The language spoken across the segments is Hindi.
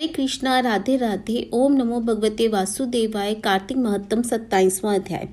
कृष्णा, राधे राधे। ओम नमो भगवते वासुदेवाय। कार्तिक महत्तम 27वां अध्याय।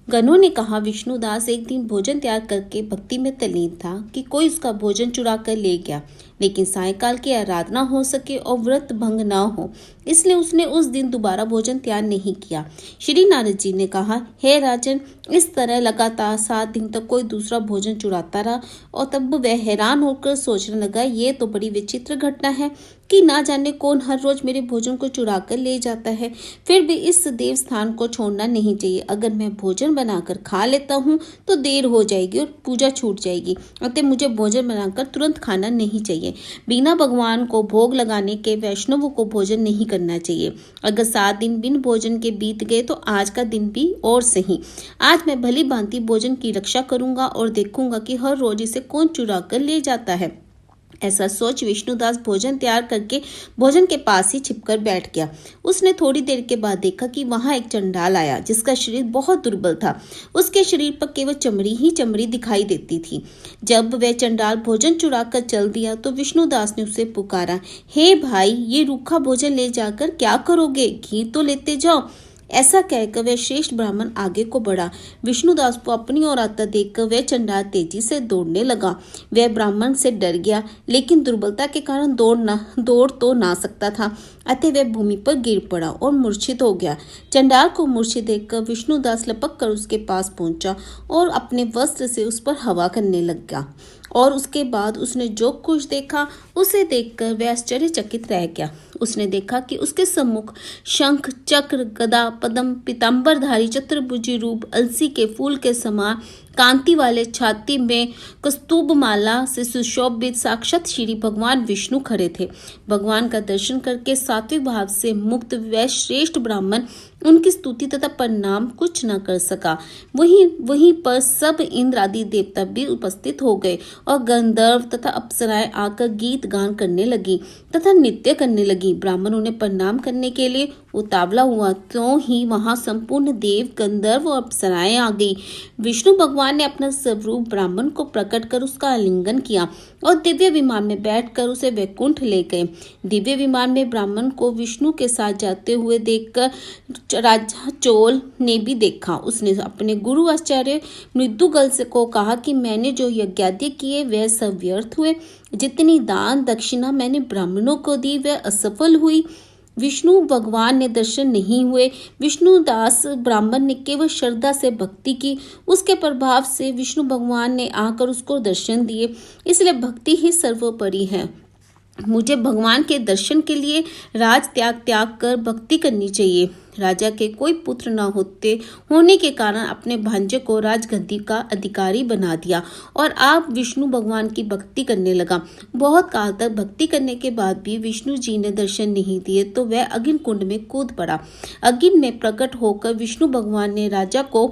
गणों ने कहा, विष्णुदास एक दिन भोजन तैयार करके भक्ति में तल्लीन था कि कोई उसका भोजन चुरा कर ले गया, लेकिन सायंकाल की आराधना हो सके और व्रत भंग न हो, इसलिए उसने उस दिन दोबारा भोजन तैयार नहीं किया। श्री नारद जी ने कहा, हे राजन, इस तरह लगातार 7 दिन तक कोई दूसरा भोजन चुराता रहा और तब वह हैरान होकर सोचने लगा, ये तो बड़ी विचित्र घटना है कि ना जाने कौन हर रोज मेरे भोजन को चुरा कर ले जाता है। फिर भी इस देव स्थान को छोड़ना नहीं चाहिए। अगर मैं भोजन बनाकर खा लेता हूँ तो देर हो जाएगी और पूजा छूट जाएगी, अतः मुझे भोजन बनाकर तुरंत खाना नहीं चाहिए। बिना भगवान को भोग लगाने के वैष्णवों को भोजन नहीं करना चाहिए। अगर 7 दिन बिन भोजन के बीत गए तो आज का दिन भी और सही। आज मैं भली भांति भोजन की रक्षा करूंगा और देखूंगा कि हर रोज इसे कौन चुरा कर ले जाता है। ऐसा सोच विष्णुदास भोजन तैयार करके भोजन के पास ही छिपकर बैठ गया। उसने थोड़ी देर के बाद देखा कि वहां एक चंडाल आया, जिसका शरीर बहुत दुर्बल था। उसके शरीर पर केवल चमड़ी ही चमड़ी दिखाई देती थी। जब वह चंडाल भोजन चुरा कर चल दिया तो विष्णुदास ने उसे पुकारा, हे भाई, ये रूखा भोजन ले जाकर क्या करोगे? घी तो लेते जाओ। ऐसा कहकर वह श्रेष्ठ ब्राह्मण आगे को बढ़ा। विष्णुदास को अपनी ओर आता देखकर वह चंडाल तेजी से दौड़ने लगा। वह ब्राह्मण से डर गया, लेकिन दुर्बलता के कारण दौड़ तो ना सकता था, अतः वह भूमि पर गिर पड़ा और मूर्छित हो गया। चंडाल को मूर्छित देखकर विष्णुदास लपक कर उसके पास पहुंचा और अपने वस्त्र से उस पर हवा करने लगा। और उसके बाद उसने जो कुछ देखा उसे देखकर वह आश्चर्यचकित रह गया। उसने देखा कि उसके सम्मुख शंख, चक्र, गदा, पद्म, पीतांबरधारी चतुर्भुजी रूप अलसी के फूल के समान कांति वाले, छाती में कस्तूब माला से सुशोभित साक्षात श्री भगवान विष्णु खड़े थे। भगवान का दर्शन करके सात्विक भाव से मुक्त वह श्रेष्ठ ब्राह्मण उनकी स्तुति तथा प्रणाम कुछ न कर सका। वहीं पर सब इंद्र आदि देवता भी उपस्थित हो गए और गंधर्व तथा अप्सराएं आकर गीत गान करने लगी तथा नृत्य करने लगी। ब्राह्मण उन्हें प्रणाम करने के लिए उतावला हुआ तो ही वहां संपूर्ण देव, गंधर्व और अप्सराएं आ गई। विष्णु भगवान ने अपना स्वरूप ब्राह्मण को प्रकट कर उसका आलिंगन किया और दिव्य विमान में बैठकर उसे वैकुंठ ले गए। दिव्य विमान में ब्राह्मण को विष्णु के साथ जाते हुए देखकर राजा चोल ने भी देखा। उसने अपने गुरु आचार्य मृदुगल से को कहा कि मैंने जो यज्ञादि किए वह सब व्यर्थ हुए। जितनी दान दक्षिणा मैंने ब्राह्मणों को दी वह असफल हुई। विष्णु भगवान ने दर्शन नहीं हुए। विष्णुदास ब्राह्मण ने केवल श्रद्धा से भक्ति की, उसके प्रभाव से विष्णु भगवान ने आकर उसको दर्शन दिए। इसलिए भक्ति ही सर्वोपरि है। मुझे भगवान के दर्शन के लिए राज त्याग कर भक्ति करनी चाहिए। राजा के कोई पुत्र न होने के कारण अपने भांजे को राजगद्दी का अधिकारी बना दिया और आप विष्णु भगवान की भक्ति करने लगा। बहुत काल तक भक्ति करने के बाद भी विष्णु जी ने दर्शन नहीं दिए तो वह अग्नि कुंड में कूद पड़ा। अग्नि में प्रकट होकर विष्णु भगवान ने राजा को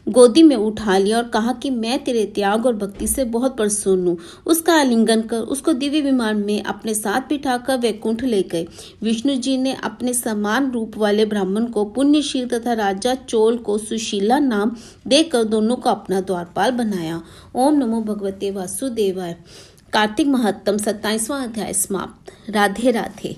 गोदी में उठा लिया और कहा कि मैं तेरे त्याग और भक्ति से बहुत प्रसन्न हूँ। उसका आलिंगन कर उसको दिव्य विमान में अपने साथ बिठाकर वैकुंठ ले गए। विष्णु जी ने अपने समान रूप वाले ब्राह्मण को पुण्यशील तथा राजा चोल को सुशीला नाम देकर दोनों को अपना द्वारपाल बनाया। ओम नमो भगवते वासुदेवाय। कार्तिक महत्तम 27वां अध्याय समाप्त। राधे राधे।